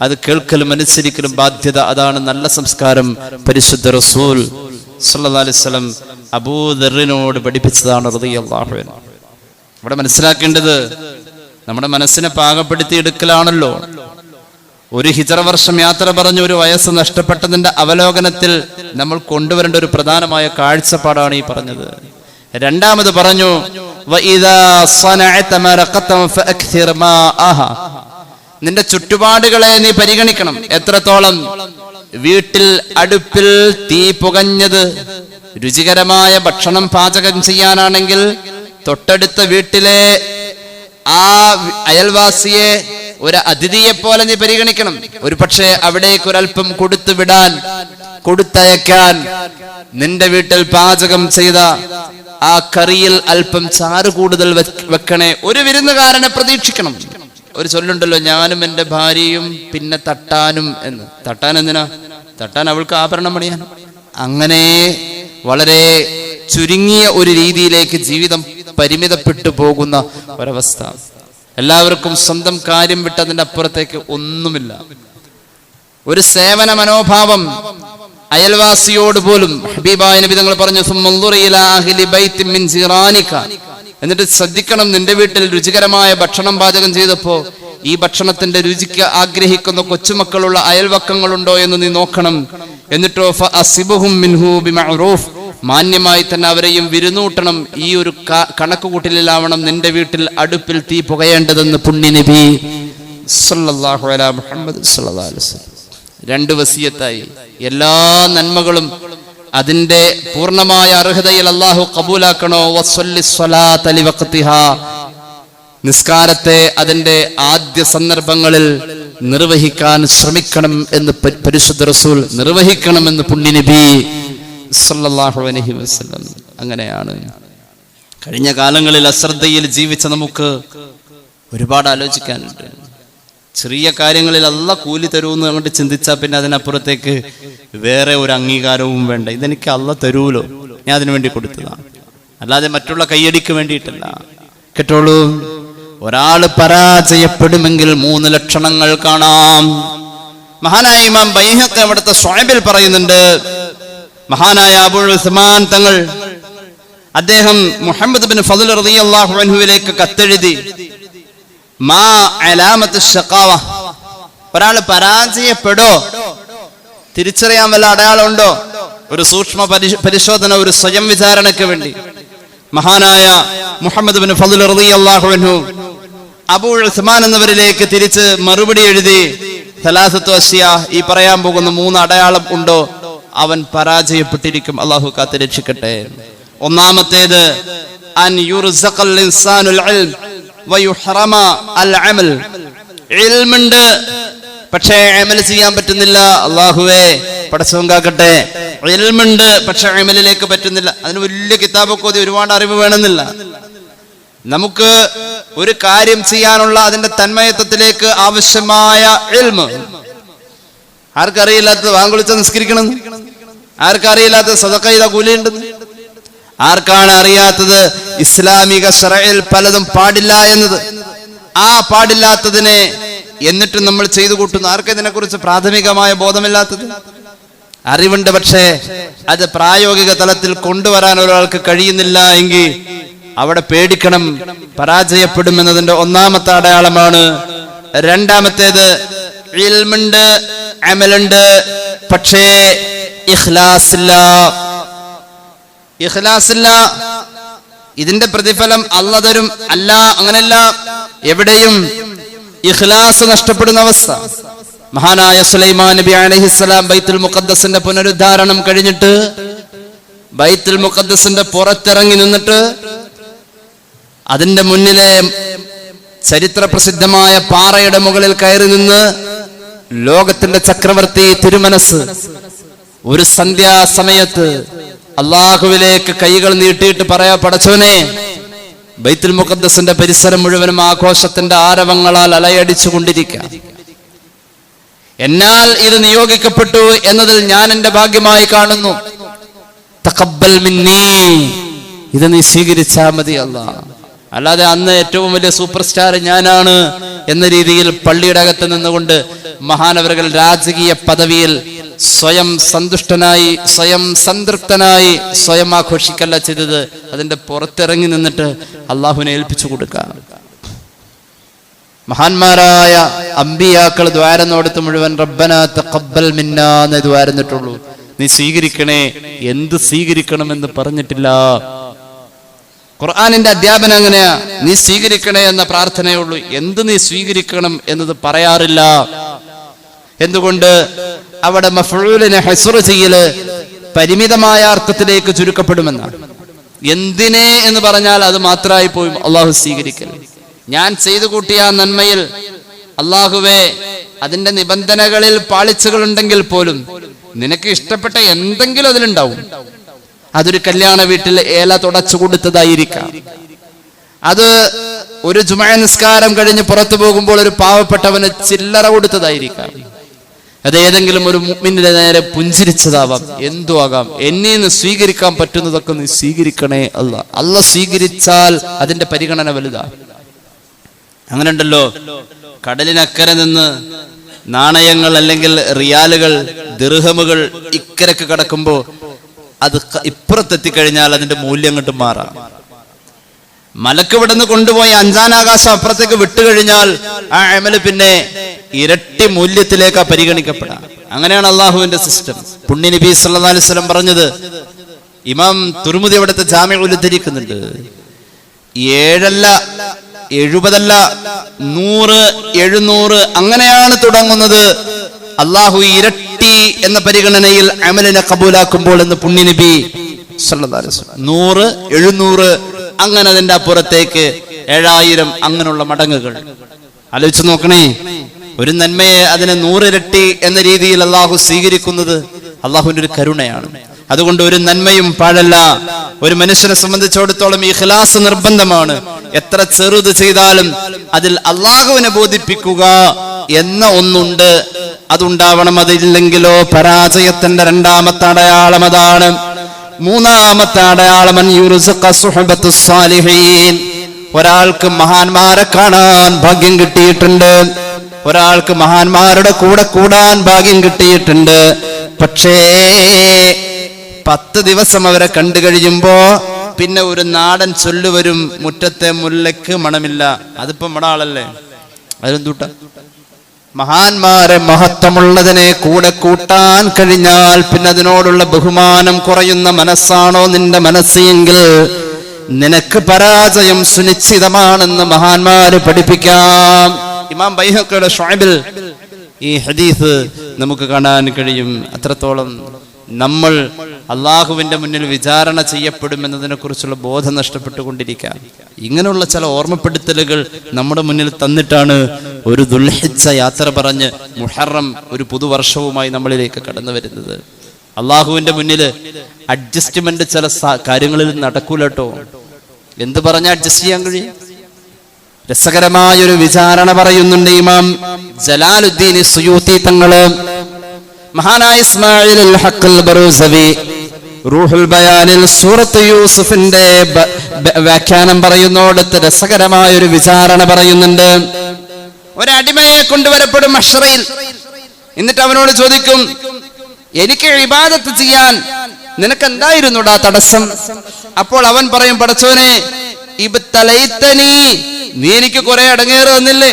അത് കേൾക്കലും അനുസരിക്കലും ബാധ്യത. അതാണ് നല്ല സംസ്കാരം. പരിശുദ്ധ റസൂൽ സല്ലല്ലാഹു അലൈഹി വസല്ലം അബൂദറിനോട് പഠിപ്പിച്ചതാണ് റളിയല്ലാഹു അൻഹു. ഇവിടെ മനസ്സിലാക്കേണ്ടത് നമ്മുടെ മനസ്സിനെ പാകപ്പെടുത്തി എടുക്കലാണല്ലോ. ഒരു ഹിജറ വർഷം യാത്ര പറഞ്ഞു ഒരു വയസ്സ് നഷ്ടപ്പെട്ടതിന്റെ അവലോകനത്തിൽ നമ്മൾ കൊണ്ടുവരേണ്ട ഒരു പ്രധാനമായ കാഴ്ചപ്പാടാണ് ഈ പറഞ്ഞത്. രണ്ടാമത് പറഞ്ഞു, നിന്റെ ചുറ്റുപാടുകളെ നീ പരിഗണിക്കണം. എത്രത്തോളം? വീട്ടിൽ അടുപ്പിൽ തീ പുകഞ്ഞത് രുചികരമായ ഭക്ഷണം പാചകം ചെയ്യാനാണെങ്കിൽ തൊട്ടടുത്ത വീട്ടിലെ ആ അയൽവാസിയെ ഒരു അതിഥിയെ പോലെ നീ പരിഗണിക്കണം. ഒരു പക്ഷേ അവിടേക്ക് ഒരല്പം കൊടുത്തയക്കാൻ നിന്റെ വീട്ടിൽ പാചകം ചെയ്ത ആ കറിയിൽ അല്പം ചാറ് കൂടുതൽ വെക്കണേ. ഒരു വിരുന്നുകാരനെ പ്രതീക്ഷിക്കണം. ഒരു ചൊല്ലുണ്ടല്ലോ, ഞാനും എൻ്റെ ഭാര്യയും പിന്നെ തട്ടാനും എന്ന്. തട്ടാൻ എന്തിനാ? തട്ടാൻ അവൾക്ക് ആഭരണം പണിയാൻ. അങ്ങനെ വളരെ ചുരുങ്ങിയ ഒരു രീതിയിലേക്ക് ജീവിതം പരിമിതപ്പെട്ടു പോകുന്ന ഒരവസ്ഥ. എല്ലാവർക്കും സ്വന്തം കാര്യം വിട്ടതിന്റെ അപ്പുറത്തേക്ക് ഒന്നുമില്ല. ഒരു സേവന മനോഭാവം അയൽവാസിയോട് പോലും. ഹബീബായ നബി തങ്ങൾ പറഞ്ഞു, എന്നിട്ട് ശ്രദ്ധിക്കണം, നിന്റെ വീട്ടിൽ രുചികരമായ ഭക്ഷണം പാചകം ചെയ്തപ്പോ ഈ ഭക്ഷണത്തിന്റെ രുചിക്ക് ആഗ്രഹിക്കുന്ന കൊച്ചുമക്കളുള്ള അയൽവക്കങ്ങളുണ്ടോ എന്ന് നീ നോക്കണം. എന്നിട്ടോ മാന്യമായി തന്നെ അവരെയും വിരുന്നൂട്ടണം. ഈ ഒരു കണക്കുകൂട്ടലിലാവണം നിന്റെ വീട്ടിൽ അടുപ്പിൽ തീ പുകയേണ്ടതെന്ന് പുണ്യ നബി സല്ലല്ലാഹു അലാ മുഹമ്മദ് സല്ലല്ലാഹു അലൈഹി വസല്ലം. 2 വസിയത്തായി. എല്ലാ നന്മകളും അതിന്റെ പൂർണ്ണമായ അർഹതയിൽ അല്ലാഹു കബൂലാക്കണോ. വസ്വല്ലി സ്വലാത ലിവഖ്തിഹാ, നിസ്കാരത്തെ അതിന്റെ ആദ്യ സന്ദർഭങ്ങളിൽ നിർവഹിക്കാൻ ശ്രമിക്കണം എന്ന് പരിശുദ്ധ റസൂൽ, നിർവഹിക്കണമെന്ന് പുണ്യനബി സല്ലല്ലാഹു അലൈഹി വസല്ലം. അങ്ങനെയാണ് കഴിഞ്ഞ കാലങ്ങളിൽ അശ്രദ്ധയിൽ ജീവിച്ച നമുക്ക് ഒരുപാട് ആലോചിക്കാനുണ്ട്. ചെറിയ കാര്യങ്ങളിൽ അല്ലാഹ് കൂലി തരുമെന്ന് അങ്ങോട്ട് ചിന്തിച്ചാൽ പിന്നെ അതിനപ്പുറത്തേക്ക് വേറെ ഒരു അംഗീകാരവും വേണ്ട. ഇതെനിക്ക് അല്ലാഹ് തരൂലോ, ഞാൻ അതിനു വേണ്ടി കൊടുത്തതാണ്, അല്ലാതെ മറ്റുള്ള കയ്യടിക്ക് വേണ്ടിയിട്ടല്ല. കേട്ടോളൂ, ഒരാൾ പരാജയപ്പെടുമെങ്കിൽ 3 ലക്ഷണങ്ങൾ കാണാം. മഹാനായ ഇമാം ബൈഹഖി അവിടുത്തെ ശുഅബിൽ പറയുന്നുണ്ട്, മഹാനായ അബൂൽ ഉസ്മാൻ തങ്ങൾ അദ്ദേഹം മുഹമ്മദ് ബിൻ ഫദ്ൽ റളിയല്ലാഹു അൻഹുവിലേക്ക് കത്തെഴുതി, മാ അലാമത്തു ശഖാവ, ഒരാൾ പരാജയപ്പെടോ തിരിച്ചറിയാൻ വല്ല അടയാളമുണ്ടോ? ഒരു സൂക്ഷ്മ പരിശോധന, ഒരു സ്വയം വിചാരണയ്ക്ക് വേണ്ടി മഹാനായ മുഹമ്മദ് ബിൻ ഫദ്ൽ റളിയല്ലാഹു അൻഹു അബൂൽ ഉസ്മാൻ എന്നവരിലേക്ക് തിരിച്ച് മറുപടി എഴുതി, സലാസത്തു അശ്യ, ഈ പറയാൻ പോകുന്ന 3 അടയാളം ഉണ്ടോ അവൻ പരാജയപ്പെട്ടിരിക്കും. അല്ലാഹു കാത്ത് രക്ഷിക്കട്ടെ. ഒന്നാമത്തേത്, അൻ യുർസഖൽ ഇൻസാനുൽ ഇൽം വയുഹറമ അൽ അമൽ. ഇൽമുണ്ട്, പക്ഷേ അമൽ ചെയ്യാൻ പറ്റുന്നില്ല. അല്ലാഹുവേ പടച്ചവൻ കാക്കട്ടെ. ഇൽമുണ്ട്, പക്ഷെ അമലിലേക്ക് പറ്റുന്നില്ല. അതിന് വലിയ കിതാബൊക്കെ ഓതി ഒരുപാട് അറിവ് വേണമെന്നില്ല. നമുക്ക് ഒരു കാര്യം ചെയ്യാനുള്ള അതിന്റെ തന്മയത്വത്തിലേക്ക് ആവശ്യമായ ഇൽമ്. ആർക്കറിയില്ലാത്തത് വാങ്കുളിച്ച നിസ്കരിക്കണം, ആർക്കറിയില്ലാത്തത് സദഖ ചെയ്ത കൂലിയുണ്ടെന്ന്, ആർക്കാണ് അറിയാത്തത് ഇസ്ലാമിക ശറഇൽ പലതും പാടില്ല എന്നത്? ആ പാടില്ലാത്തതിനെ എന്നിട്ടും നമ്മൾ ചെയ്തു കൂട്ടുന്നു. ആർക്കും ഇതിനെക്കുറിച്ച് പ്രാഥമികമായ ബോധമില്ലാത്തത്? അറിവുണ്ട്, പക്ഷേ അത് പ്രായോഗിക തലത്തിൽ കൊണ്ടുവരാൻ ഒരാൾക്ക് കഴിയുന്നില്ല എങ്കിൽ അവിടെ പേടിക്കണം, പരാജയപ്പെടുമെന്നതിന്റെ ഒന്നാമത്തെ അടയാളമാണ്. രണ്ടാമത്തേത്, ഇൽമുണ്ട്, അമലുണ്ട്, പക്ഷേ ഇഖ്ലാസില്ല. ഇഖ്ലാസില്ല, ഇതിന്റെ പ്രതിഫലം അല്ലാഹ് തരും. അല്ല, അങ്ങനെയല്ല, എവിടെയും ഇഖ്ലാസ് നഷ്ടപ്പെടുന്ന അവസ്ഥ. മഹാനായ സുലൈമാൻ നബി അലൈഹിസ്സലാം ബൈത്തുൽ മുഖദ്ദസിന്റെ പുനരുദ്ധാരണം കഴിഞ്ഞിട്ട് ബൈത്തുൽ മുഖദ്ദസിന്റെ പുറത്തിറങ്ങി നിന്നിട്ട് അതിന്റെ മുന്നിലെ ചരിത്ര പ്രസിദ്ധമായ പാറയുടെ മുകളിൽ കയറി നിന്ന് ലോകത്തിന്റെ ചക്രവർത്തി തിരുമനസ് ഒരു സന്ധ്യാസമയത്ത് അള്ളാഹുവിലേക്ക് കൈകൾ നീട്ടിയിട്ട് പറയാ, പടച്ചോനെ, ബൈത്തുൽ മുഖദ്ദസിന്റെ പരിസരം മുഴുവനും ആഘോഷത്തിന്റെ ആരവങ്ങളാൽ അലയടിച്ചു കൊണ്ടിരിക്കുക. എന്നാൽ ഇത് നിയോഗിക്കപ്പെട്ടു എന്നതിൽ ഞാൻ എന്റെ ഭാഗ്യമായി കാണുന്നു. തഖബ്ബൽ മിന്നീ, ഇത് നീ സ്വീകരിച്ചാ മതി അല്ലാഹ്. അല്ലാതെ അന്ന് ഏറ്റവും വലിയ സൂപ്പർ സ്റ്റാർ ഞാനാണ് എന്ന രീതിയിൽ പള്ളിയുടെ അകത്ത് നിന്നുകൊണ്ട് മഹാനവറുകൾ രാജകീയ പദവിയിൽ സ്വയം സന്തുഷ്ടനായി, സ്വയം സംതൃപ്തനായി, സ്വയം ആഘോഷിക്കല്ല ചെയ്തത്. അതിന്റെ പുറത്തിറങ്ങി നിന്നിട്ട് അള്ളാഹുവിനെ ഏൽപ്പിച്ചു കൊടുക്കുക. മഹാന്മാരായ അമ്പിയാക്കൾ ദ്വാരന്നോടത്ത് മുഴുവൻ റബ്ബനാ തഖബ്ബൽ മിന്നാ എന്ന് ദ്വാരന്നിട്ടുള്ളൂ. നീ സ്വീകരിക്കണേ, എന്ത് സ്വീകരിക്കണമെന്ന് പറഞ്ഞിട്ടില്ല. ഖുർആനിന്റെ അധ്യാപനം അങ്ങനെയാ, നീ സ്വീകരിക്കണേ എന്ന പ്രാർത്ഥനയേ ഉള്ളൂ. എന്ത് നീ സ്വീകരിക്കണം എന്നത് പറയാറില്ല. എന്തുകൊണ്ട്? അവിടെ മഫ്ഊലിനെ ഹസ്ർ ചെയ്യല് പരിമിതമായ അർത്ഥത്തിലേക്ക് ചുരുക്കപ്പെടുമെന്നാണ്. എന്തിനെ എന്ന് പറഞ്ഞാൽ അത് മാത്രമായി പോയി അള്ളാഹു സ്വീകരിക്കൽ. ഞാൻ ചെയ്തു കൂട്ടിയ നന്മയിൽ അള്ളാഹുവേ, അതിന്റെ നിബന്ധനകളിൽ പാളിച്ചകൾ ഉണ്ടെങ്കിൽ പോലും നിനക്ക് ഇഷ്ടപ്പെട്ട എന്തെങ്കിലും അതിലുണ്ടാവും. അതൊരു കല്യാണ വീട്ടിൽ ഏല തുടച്ചു കൊടുത്തതായിരിക്കാം, അത് ഒരു ജുമുഅ നിസ്കാരം കഴിഞ്ഞ് പുറത്തു പോകുമ്പോൾ ഒരു പാവപ്പെട്ടവന് ചില്ലറ കൊടുത്തതായിരിക്കാം, അത് ഏതെങ്കിലും ഒരു മുഅ്മിനിന്റെ നേരെ പുഞ്ചിരിച്ചതാവാം, എന്തു ആകാം. എന്നീന്ന് സ്വീകരിക്കാൻ പറ്റുന്നതൊക്കെ നീ സ്വീകരിക്കണേ അല്ലാഹ്. അല്ലാഹ് സ്വീകരിച്ചാൽ അതിന്റെ പരിഗണന വലുതാണ്. അങ്ങനെ ഉണ്ടല്ലോ, കടലിനക്കരെ നിന്ന് നാണയങ്ങൾ അല്ലെങ്കിൽ റിയാലുകൾ, ദിർഹമുകൾ ഇക്കരക്ക് കടക്കുമ്പോ അത് ഇപ്പുറത്തെത്തിക്കഴിഞ്ഞാൽ അതിന്റെ മൂല്യം അങ്ങോട്ട് മാറാം. മലക്ക് ഇവിടുന്ന് കൊണ്ടുപോയി 5-ാം ആകാശം അപ്പുറത്തേക്ക് വിട്ടുകഴിഞ്ഞാൽ ആ അമല് പിന്നെ ഇരട്ടി മൂല്യത്തിലേക്കാ പരിഗണിക്കപ്പെടാം. അങ്ങനെയാണ് അള്ളാഹുവിന്റെ സിസ്റ്റം. പുണ്യ നബി സല്ലല്ലാഹു അലൈഹി വസല്ലം പറഞ്ഞത് ഇമാം തുർമുദി അവിടുത്തെ ജാമിഉൽ ഉദ്ധരിക്കുന്നുണ്ട്. 7 അല്ല 70 അല്ല 100 700 അങ്ങനെയാണ് തുടങ്ങുന്നത്. അള്ളാഹു ഇരട്ടി എന്ന പരിഗണനയിൽ അമലിനെ കബൂലാക്കുമ്പോൾ എന്ന് പുണ്യ നബി സല്ലല്ലാഹു അലൈഹി വസല്ലം 100 700 അങ്ങനെ അതിന്റെ അപ്പുറത്തേക്ക് 7000 അങ്ങനെയുള്ള മടങ്ങുകൾ. ആലോചിച്ച് നോക്കണേ, ഒരു നന്മയെ അതിനെ 100 ഇരട്ടി എന്ന രീതിയിൽ അള്ളാഹു സ്വീകരിക്കുന്നത് അള്ളാഹുവിന്റെ ഒരു കരുണയാണ്. അതുകൊണ്ട് ഒരു നന്മയും പാഴല്ല. ഒരു മനുഷ്യനെ സംബന്ധിച്ചിടത്തോളം ഇഖ്ലാസ് നിർബന്ധമാണ്. എത്ര ചെറുത് ചെയ്താലും അതിൽ അള്ളാഹുവിനെ ബോധിപ്പിക്കുക എന്ന ഒന്നുണ്ട്, അതുണ്ടാവണം. അതില്ലെങ്കിലോ പരാജയത്തിന്റെ രണ്ടാമത്തെ അടയാളം അതാണ്. മൂന്നാമത്തെ അടയാളം ഒരാൾക്ക് മഹാന്മാരെ കാണാൻ ഭാഗ്യം കിട്ടിയിട്ടുണ്ട്, ഒരാൾക്ക് മഹാന്മാരുടെ കൂടെ കൂടാൻ ഭാഗ്യം കിട്ടിയിട്ടുണ്ട്. പക്ഷേ 10 ദിവസം അവരെ കണ്ടു കഴിയുമ്പോ പിന്നെ ഒരു നാടൻ ചൊല്ലുവരും, മുറ്റത്തെ മുല്ലയ്ക്ക് മണമില്ല. അതിപ്പോ നമ്മുടെ ആളല്ലേ, അതെന്തൂട്ട മഹാന്മാരെ മഹത്വമുള്ളതിനെ കൂടെ കൂട്ടാൻ കഴിഞ്ഞാൽ പിന്നെ അതിനോടുള്ള ബഹുമാനം കുറയുന്ന മനസ്സാണോ നിന്റെ മനസ്സെങ്കിൽ നിനക്ക് പരാജയം സുനിശ്ചിതമാണെന്ന് മഹാന്മാര് പഠിപ്പിക്കാം. ഇമാം ബൈഹഖിയുടെ ശുഅബിൽ ഈ ഹദീസ് നമുക്ക് കാണാൻ കഴിയും. അത്രത്തോളം നമ്മൾ അള്ളാഹുവിന്റെ മുന്നിൽ വിചാരണ ചെയ്യപ്പെടുമെന്നതിനെ കുറിച്ചുള്ള ബോധം നഷ്ടപ്പെട്ടുകൊണ്ടിരിക്കുക. ഇങ്ങനെയുള്ള ചില ഓർമ്മപ്പെടുത്തലുകൾ നമ്മുടെ മുന്നിൽ തന്നിട്ടാണ് ഒരു ദുൽഹിജ്ജ യാത്ര പറഞ്ഞ് മുഹറം ഒരു പുതുവർഷവുമായി നമ്മളിലേക്ക് കടന്നു വരുന്നത്. അള്ളാഹുവിന്റെ മുന്നിൽ അഡ്ജസ്റ്റ്മെന്റ് ചില കാര്യങ്ങളിൽ നടക്കൂലട്ടോ. എന്ത് പറഞ്ഞ അഡ്ജസ്റ്റ് ചെയ്യാൻ കഴിയും? രസകരമായൊരു വിചാരണ പറയുന്നുണ്ട് ഇമാം ജലാലുദ്ദീൻ സുയൂത്തി തങ്ങള്. മഹാനായ ഇസ്മായിൽ അൽ ഹഖ് ബറൂസവി റൂഹുൽ ബയാനിൽ സൂറത്ത് യൂസുഫിന്റെ വ്യാഖ്യാനം പറയുന്നോടത്ത് രസകരമായൊരു വിചാരണ പറയുന്നുണ്ട്. ഒരടിമയെ കൊണ്ടുവരപ്പെടും മഹ്ശറയിൽ. എന്നിട്ട് അവനോട് ചോദിക്കും, എനിക്ക് ഇബാദത്ത് ചെയ്യാൻ നിനക്ക് എന്തായിരുന്നുടാ തടസ്സം? അപ്പോൾ അവൻ പറയും, പടച്ചോനെ ഇബ്തലൈതനി, നീ എനിക്ക് കുറെ അടങ്ങേറ് തന്നില്ലേ,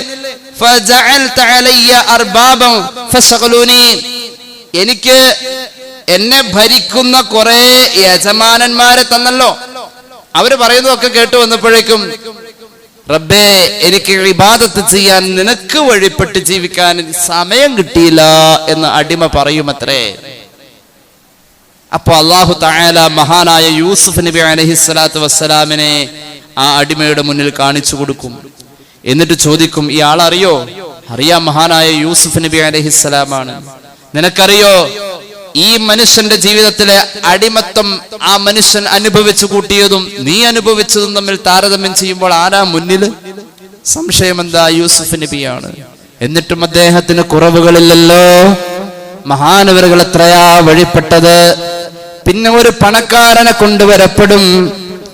ഫജഅൽത അലയ്യ അർബാബൻ ഫശഗലൂനി, എനിക്ക് എന്നെ ഭരിക്കുന്ന കുറെ യജമാനന്മാരെ തന്നല്ലോ. അവര് പറയുന്നതൊക്കെ കേട്ടു വന്നപ്പോഴേക്കും റബ്ബേ എനിക്ക് ഇബാദത്ത് ചെയ്യാൻ നിനക്ക് വഴിപ്പെട്ട് ജീവിക്കാൻ സമയം കിട്ടിയില്ല എന്ന് അടിമ പറയുമത്രേ. അപ്പൊ അല്ലാഹു തആല മഹാനായ യൂസുഫ് നബി അലൈഹിസ്സലാത്തു വസ്സലാമിനെ ആ അടിമയുടെ മുന്നിൽ കാണിച്ചു കൊടുക്കും. എന്നിട്ട് ചോദിക്കും, ഈ ആളറിയോ? അറിയാം, മഹാനായ യൂസുഫ് നബി അലൈഹിസ്സലാമാണ്. നിനക്കറിയോ ഈ മനുഷ്യന്റെ ജീവിതത്തിലെ അടിമത്തം ആ മനുഷ്യൻ അനുഭവിച്ചു കൂട്ടിയതും നീ അനുഭവിച്ചതും തമ്മിൽ താരതമ്യം ചെയ്യുമ്പോൾ ആരാ മുന്നിൽ? സംശയം എന്താ? യൂസുഫ് നബിയാണ്. എന്നിട്ടും അദ്ദേഹത്തിന് കുറവുകളില്ലല്ലോ. മഹാനവറുകൾ എത്രയാ വഴിപ്പെട്ടത്. പിന്നെ ഒരു പണക്കാരനെ കൊണ്ടുവരപ്പെടും.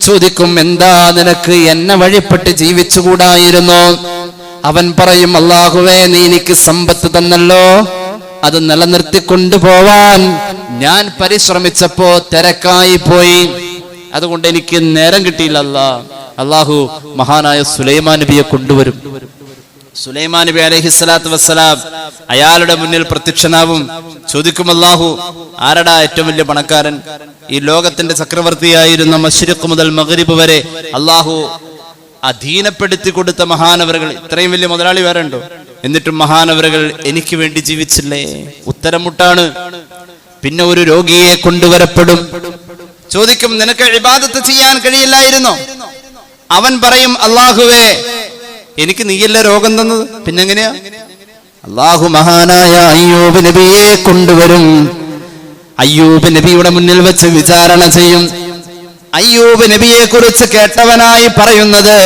ചോദിക്കും, എന്താ നിനക്ക് എന്നെ വഴിപ്പെട്ട് ജീവിച്ചുകൂടായിരുന്നോ? അവൻ പറയും, അല്ലാഹുവേ നീ എനിക്ക് സമ്പത്ത് തന്നല്ലോ, അത് നിലനിർത്തി കൊണ്ടുപോവാൻ ഞാൻ പരിശ്രമിച്ചപ്പോ തിരക്കായി പോയി, അതുകൊണ്ട് എനിക്ക് നേരം കിട്ടിയില്ല. അല്ലാഹു മഹാനായ സുലൈമാൻ നബിയെ കൊണ്ടുവരും. സുലൈമാൻ നബി അലൈഹിസ്സലാത്തു വസ്സലാം അയാളുടെ മുന്നിൽ പ്രത്യക്ഷനാവും. ചോദിക്കും, അല്ലാഹു ആരടാ ഏറ്റവും വലിയ പണക്കാരൻ? ഈ ലോകത്തിന്റെ ചക്രവർത്തിയായിരുന്ന മശ്രിഖ് മുതൽ മഗ്രിബ് വരെ അല്ലാഹു അധീനപ്പെടുത്തി കൊടുത്ത മഹാനവറുകൾ, ഇത്രയും വലിയ മുതലാളി വേറെ ഉണ്ടോ? എന്നിട്ടും മഹാനവറുകൾ എനിക്ക് വേണ്ടി ജീവിച്ചില്ലേ? ഉത്തരം മുട്ടാണ്. പിന്നെ ഒരു രോഗിയെ കൊണ്ടുവരപ്പെടും. ചോദിക്കും, നിനക്ക് ഇബാദത്ത് ചെയ്യാൻ കഴിയില്ലായിരുന്നോ? അവൻ പറയും, അല്ലാഹുവേ എനിക്ക് നീയല്ലേ രോഗം തന്നത്, പിന്നെങ്ങനെയാ? അല്ലാഹു മഹാനായ അയ്യൂബ് നബിയെ കൊണ്ടുവരും. അയ്യൂബ് നബിയുടെ മുന്നിൽ വെച്ച് വിചാരണ ചെയ്യും. അയ്യൂബ് നബിയെ കുറിച്ച് കേട്ടവനായി പറയുന്നത്,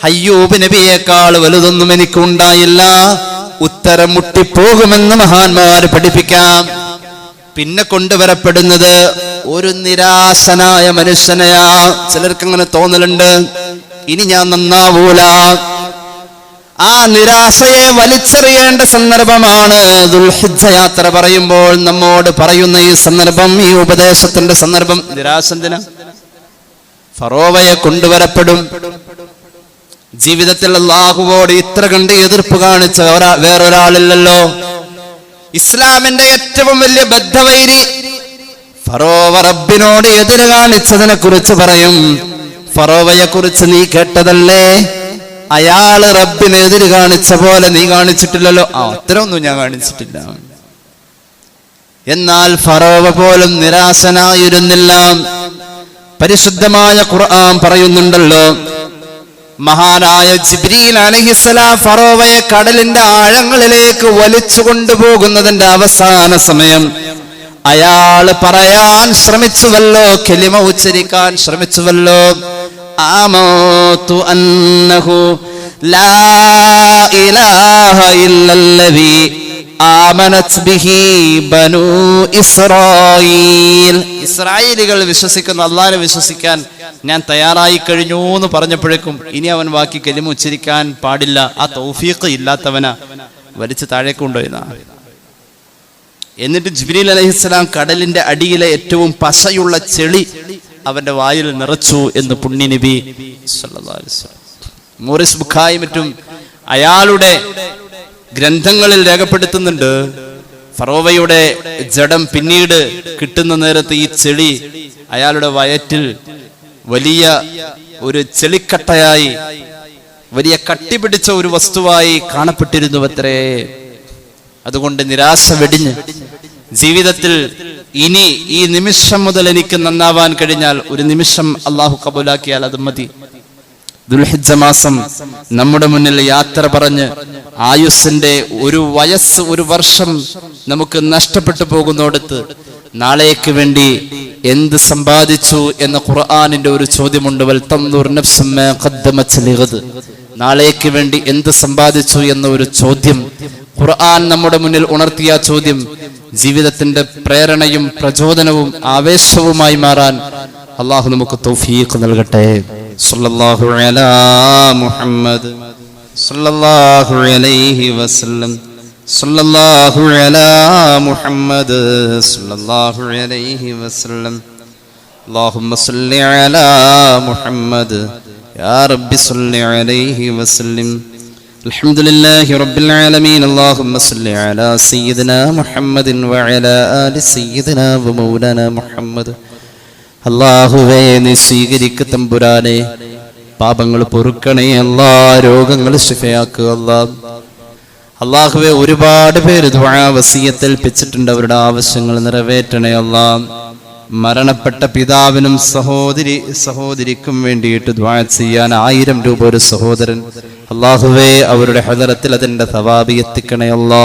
അയ്യൂബ് നബിയേക്കാൾ വലുതൊന്നും എനിക്കുണ്ടായില്ല, ഉത്തരം മുട്ടിപ്പോകുമെന്ന് മഹാന്മാർ പഠിപ്പിക്കാം. പിന്നെ കൊണ്ടുവരപ്പെടുന്നത് ഒരു നിരാശനായ മനുഷ്യനെയാ. ചിലർക്ക് അങ്ങനെ തോന്നലുണ്ട്, ഇനി ഞാൻ നന്നാവൂല. ആ നിരാശയെ വലിച്ചെറിയേണ്ട സന്ദർഭമാണ് ദുൽഹിജ്ജ യാത്ര പറയുമ്പോൾ നമ്മോട് പറയുന്ന ഈ സന്ദർഭം, ഈ ഉപദേശത്തിന്റെ സന്ദർഭം. നിരാശ എന്തിനാ? ഫറോവയെ കൊണ്ടുവരപ്പെടും. ജീവിതത്തിൽ അല്ലാഹുവോട് ഇത്ര കണ്ട് എതിർപ്പ് കാണിച്ച വേറൊരാളില്ലല്ലോ. ഇസ്ലാമിന്റെ ഏറ്റവും വലിയ ബദ്ധവൈരി ഫറോവ റബ്ബിനോട് എതിര് കാണിച്ചതിനെ കുറിച്ച് പറയും. ഫറോവയെ കുറിച്ച് നീ കേട്ടതല്ലേ, അയാള് റബ്ബിനെതിര് കാണിച്ച പോലെ നീ കാണിച്ചിട്ടില്ലല്ലോ. അത്രയൊന്നും ഞാൻ കാണിച്ചിട്ടില്ല. എന്നാൽ ഫറോവ പോലും നിരാശനായിരുന്നില്ല. പരിശുദ്ധമായ ഖുർആൻ പറയുന്നുണ്ടല്ലോ, മഹാനായ ജിബ്രീൽ അലൈഹിസ്സലാം ഫറോവയെ കടലിന്റെ ആഴങ്ങളിലേക്ക് വലിച്ചു കൊണ്ടുപോകുന്നതിന്റെ അവസാന സമയം അയാള് പറയാൻ ശ്രമിച്ചുവല്ലോ, കലിമ ഉച്ചരിക്കാൻ ശ്രമിച്ചുവല്ലോ, ആമതു അന്നഹു ലാ ഇലാഹ ഇല്ലല്ലദീ ആമനത് ബിഹി ബനൂ ഇസ്രായീൽ. ഇസ്രായേലികൾ വിശ്വസിക്കുന്ന അല്ലാഹുവിനെ വിശ്വസിക്കാൻ ഞാൻ തയ്യാറായി കഴിഞ്ഞു എന്ന് പറഞ്ഞപ്പോഴേക്കും ഇനി അവൻ ബാക്കി കലിമ ഉച്ചരിക്കാൻ പാടില്ല, ആ തൗഫീഖ് ഇല്ലാത്തവനാ, വലിച്ചു താഴേക്ക് കൊണ്ടുപോയതാ. എന്നിട്ട് ജിബ്രീൽ അലൈഹിസ്സലാം കടലിന്റെ അടിയിലെ ഏറ്റവും പശയുള്ള ചെളി അവന്റെ വായിൽ നിറച്ചു എന്ന് പുണ്യ നബി സല്ലല്ലാഹു അലൈഹി വസല്ലം. മോറിസ് ബുഖാരി മറ്റും അയാളുടെ ഗ്രന്ഥങ്ങളിൽ രേഖപ്പെടുത്തുന്നുണ്ട്, ഫറോവയുടെ ജഡം പിന്നീട് കിട്ടുന്ന നേരത്ത് ഈ ചെളി അയാളുടെ വയറ്റിൽ വലിയ ഒരു ചെളിക്കട്ടയായി, വലിയ കട്ടിപിടിച്ച ഒരു വസ്തുവായി കാണപ്പെട്ടിരുന്നുവത്രേ. അതുകൊണ്ട് നിരാശ വെടിഞ്ഞ് ജീവിതത്തിൽ ഇനി ഈ നിമിഷം മുതൽ എനിക്ക് നന്നാവാൻ കഴിഞ്ഞാൽ, ഒരു നിമിഷം അള്ളാഹു കബൂലാക്കിയാൽ അത് മതി. ദുൽഹിജ്ജ മാസം നമ്മുടെ മുന്നിൽ യാത്ര പറഞ്ഞ് ആയുസ്സിന്റെ ഒരു വയസ്സ്, ഒരു വർഷം നമുക്ക് നഷ്ടപ്പെട്ടു പോകുന്നിടത്ത് നാളേക്ക് വേണ്ടി എന്ത് സമ്പാദിച്ചു എന്ന ഖുർആനിന്റെ ഒരു ചോദ്യമുണ്ട്. വൽ തൻദുർ നഫ്സും മാ ഖദ്ദമത് ലിഗദ്. നാളേക്ക് വേണ്ടി എന്ത് സമ്പാദിച്ചു എന്ന ഒരു ചോദ്യം ഖുർആൻ നമ്മുടെ മുന്നിൽ ഉണർത്തിയ ചോദ്യം ജീവിതത്തിന്റെ പ്രേരണയും പ്രചോദനവും ആവേശവുമായി മാറാൻ അള്ളാഹു നമുക്ക് തൗഫീഖ് നൽകട്ടെ. സല്ലല്ലാഹു അലാ മുഹമ്മദ് സല്ലല്ലാഹു അലൈഹി വസല്ലം. സല്ലല്ലാഹു അലാ മുഹമ്മദ് സല്ലല്ലാഹു അലൈഹി വസല്ലം. അല്ലാഹുമ്മ സല്ലി അലാ മുഹമ്മദ് യാ റബ്ബി സല്ലി അലൈഹി വസല്ലം. അൽഹംദുലില്ലാഹി റബ്ബിൽ ആലമീൻ. അല്ലാഹുമ്മ സല്ലി അലാ സയ്യിദിനാ മുഹമ്മദിൻ വഅലാ ആലി സയ്യിദിനാ വമൗലാനാ മുഹമ്മദ്. അല്ലാഹുവേ നീ സ്വീകരിക്ക തമ്പുരാനെ, പാപങ്ങൾ പൊറുക്കണേ അല്ലാ, രോഗങ്ങൾ ശിഫയാക്കുക അല്ലാ. അല്ലാഹുവേ ഒരുപാട് പേര് ദുആ വസിയത്തിൽ ഏൽപ്പിച്ചിട്ടുണ്ട്, അവരുടെ ആവശ്യങ്ങൾ നിറവേറ്റണേ അല്ലാ. മരണപ്പെട്ട പിതാവിനും സഹോദരിക്കും വേണ്ടിയിട്ട് ദുആ ചെയ്യാൻ 1000 രൂപ ഒരു സഹോദരൻ, അല്ലാഹുവേ അവരുടെ ഹദറത്തിൽ അതിന്റെ സവാബ് എത്തിക്കണേ അല്ലാ.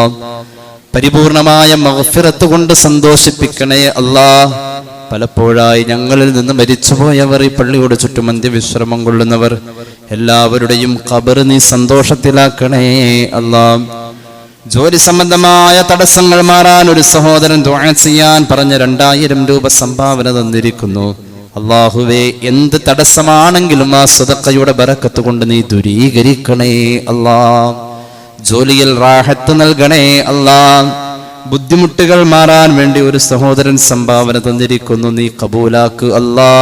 പരിപൂർണമായ മഗ്ഫിറത്ത് കൊണ്ട് സന്തോഷിപ്പിക്കണേ അല്ലാ. പലപ്പോഴായി ഞങ്ങളിൽ നിന്ന് മരിച്ചുപോയവർ, ഈ പള്ളിയോട് ചുറ്റും അന്ത്യവിശ്രമം കൊള്ളുന്നവർ എല്ലാവരുടെയും ഖബർ നീ സന്തോഷത്തിലാക്കണേ അല്ലാ. ജോലി സംബന്ധമായ തടസ്സങ്ങൾ മാറാൻ ഒരു സഹോദരൻ ദുആ ചെയ്യാൻ പറഞ്ഞ് 2000 രൂപ സംഭാവന തന്നിരിക്കുന്നു. അല്ലാഹുവേ എന്ത് തടസ്സമാണെങ്കിലും ആ സദഖയുടെ ബറക്കത്ത് കൊണ്ട് നീ ദൂരീകരിക്കണേ അല്ലാ. ജോലിയിൽ റാഹത്ത് നൽകണേ അല്ലാ. ബുദ്ധിമുട്ടുകൾ മാറാൻ വേണ്ടി ഒരു സഹോദരൻ സംഭാവന തന്നിരിക്കുന്നു, നീ കബൂലാക്ക് അല്ലാ.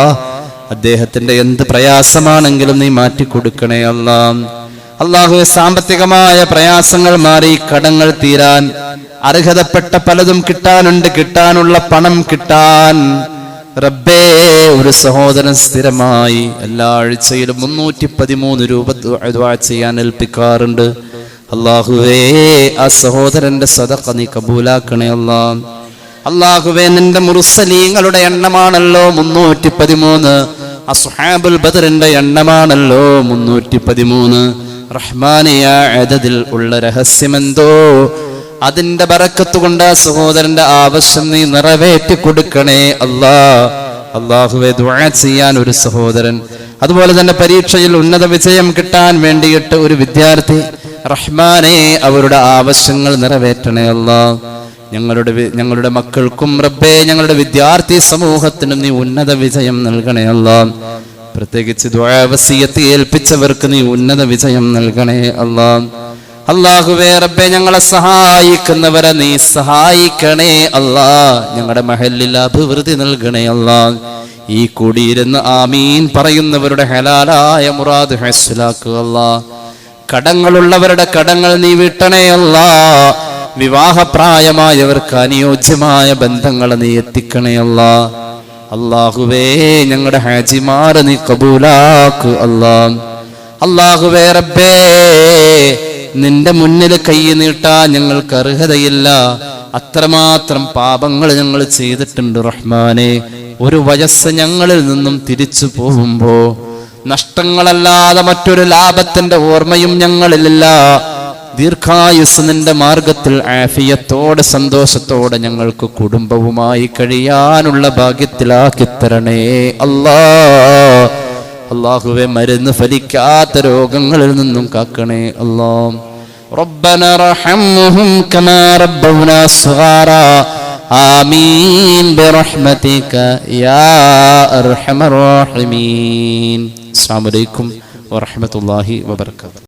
അദ്ദേഹത്തിന്റെ എന്ത് പ്രയാസമാണെങ്കിലും നീ മാറ്റിക്കൊടുക്കണേ അല്ലാ. അല്ലാഹുവേ സാമ്പത്തികമായ പ്രയാസങ്ങൾ മാറി കടങ്ങൾ തീരാൻ, അർഹതപ്പെട്ട പലതും കിട്ടാനുണ്ട്, കിട്ടാനുള്ള പണം കിട്ടാൻ റബ്ബേ ഒരു സഹോദരൻ സ്ഥിരമായി എല്ലാ ആഴ്ചയിലും 313 രൂപ ദുആ ചെയ്യാൻ ഏൽപ്പിക്കാറുണ്ട്. അല്ലാഹുവേ ആ സഹോദരന്റെ സദഖ നീ കബൂലാക്കണേ അല്ലാ. അല്ലാഹുവേ നിന്റെ മുർസലീങ്ങളുടെ എണ്ണമാണല്ലോ 313, അസ്ഹാബുൽ ബദറിന്റെ എണ്ണമാണല്ലോ 313. റഹ്മാനിയ അദദിൽ ഉള്ള രഹസ്യമെന്തോ അതിന്റെ ബറക്കത്ത് കൊണ്ട് ആ സഹോദരന്റെ ആവശ്യം നീ നിറവേറ്റി കൊടുക്കണേ അല്ലാ. അല്ലാഹുവേ ദുആ ചെയ്യാൻ ഒരു സഹോദരൻ, അതുപോലെ തന്നെ പരീക്ഷയിൽ ഉന്നത വിജയം കിട്ടാൻ വേണ്ടിയിട്ട് ഒരു റഹ്മാനെ അവരുടെ ആവശ്യങ്ങൾ നിറവേറ്റണേ അല്ലാ. ഞങ്ങളുടെ മക്കൾക്കും റബ്ബേ ഞങ്ങളുടെ വിദ്യാർത്ഥി സമൂഹത്തിനും നീ ഉന്നത വിജയം നൽകണേ അല്ലാ. പ്രത്യേകിച്ച് ദുആ വസിയത്ത് ഏൽപ്പിച്ചവർക്ക് നീ ഉന്നത വിജയം നൽകണേ അല്ലാ. അല്ലാഹുവേ റബ്ബേ ഞങ്ങളെ സഹായിക്കുന്നവരെ നീ സഹായിക്കണേ അല്ലാ. ഞങ്ങളുടെ മഹല്ലിൽ അഭിവൃദ്ധി നൽകണേ അല്ലാ. ഈ കൂടിയിരുന്ന് ആമീൻ പറയുന്നവരുടെ ഹലാലായ മുറാദ് ഹസ്സലാക്കുക അല്ലാ. കടങ്ങളുള്ളവരുടെ കടങ്ങൾ നീ വീട്ടണേ അല്ലാ. വിവാഹപ്രായമായവർക്ക് അനുയോജ്യമായ ബന്ധങ്ങൾ നീ എത്തിക്കണേ അല്ലാ. അല്ലാഹുവേ ഞങ്ങളുടെ ഹാജിമാർ നീ കബൂലാക്ക് അല്ലാ. അല്ലാഹുവേ റബ്ബേ നിന്റെ മുന്നിൽ കൈ നീട്ടാൻ ഞങ്ങൾക്ക് അർഹതയില്ല, അത്രമാത്രം പാപങ്ങൾ ഞങ്ങൾ ചെയ്തിട്ടുണ്ട് റഹ്മാനെ. ഒരു വയസ്സ് ഞങ്ങളിൽ നിന്നും തിരിച്ചു പോകുമ്പോ നഷ്ടങ്ങളല്ലാതെ മറ്റൊരു ലാഭത്തിന്റെ ഓർമ്മയും ഞങ്ങളിലില്ല. ദീർഘായുസ് നിന്റെ മാർഗത്തിൽ ആഫിയത്തോടെ സന്തോഷത്തോടെ ഞങ്ങൾക്ക് കുടുംബവുമായി കഴിയാനുള്ള ഭാഗ്യത്തിലാക്കി തരണേ അല്ലാ. അല്ലാഹുവേ, മരുന്ന് ഫലിക്കാത്ത രോഗങ്ങളിൽ നിന്നും കാക്കണേ അല്ലാ. റബ്ബന റഹംഹും കമാ റബ്ബൗനാ സ്വഗാറാ ആമീൻ ബിറഹ്മതിക യാ അർഹമർ റഹീമീൻ. അസ്സലാമു അലൈക്കും വറഹ്മത്തുള്ളാഹി വബറകാതുഹു.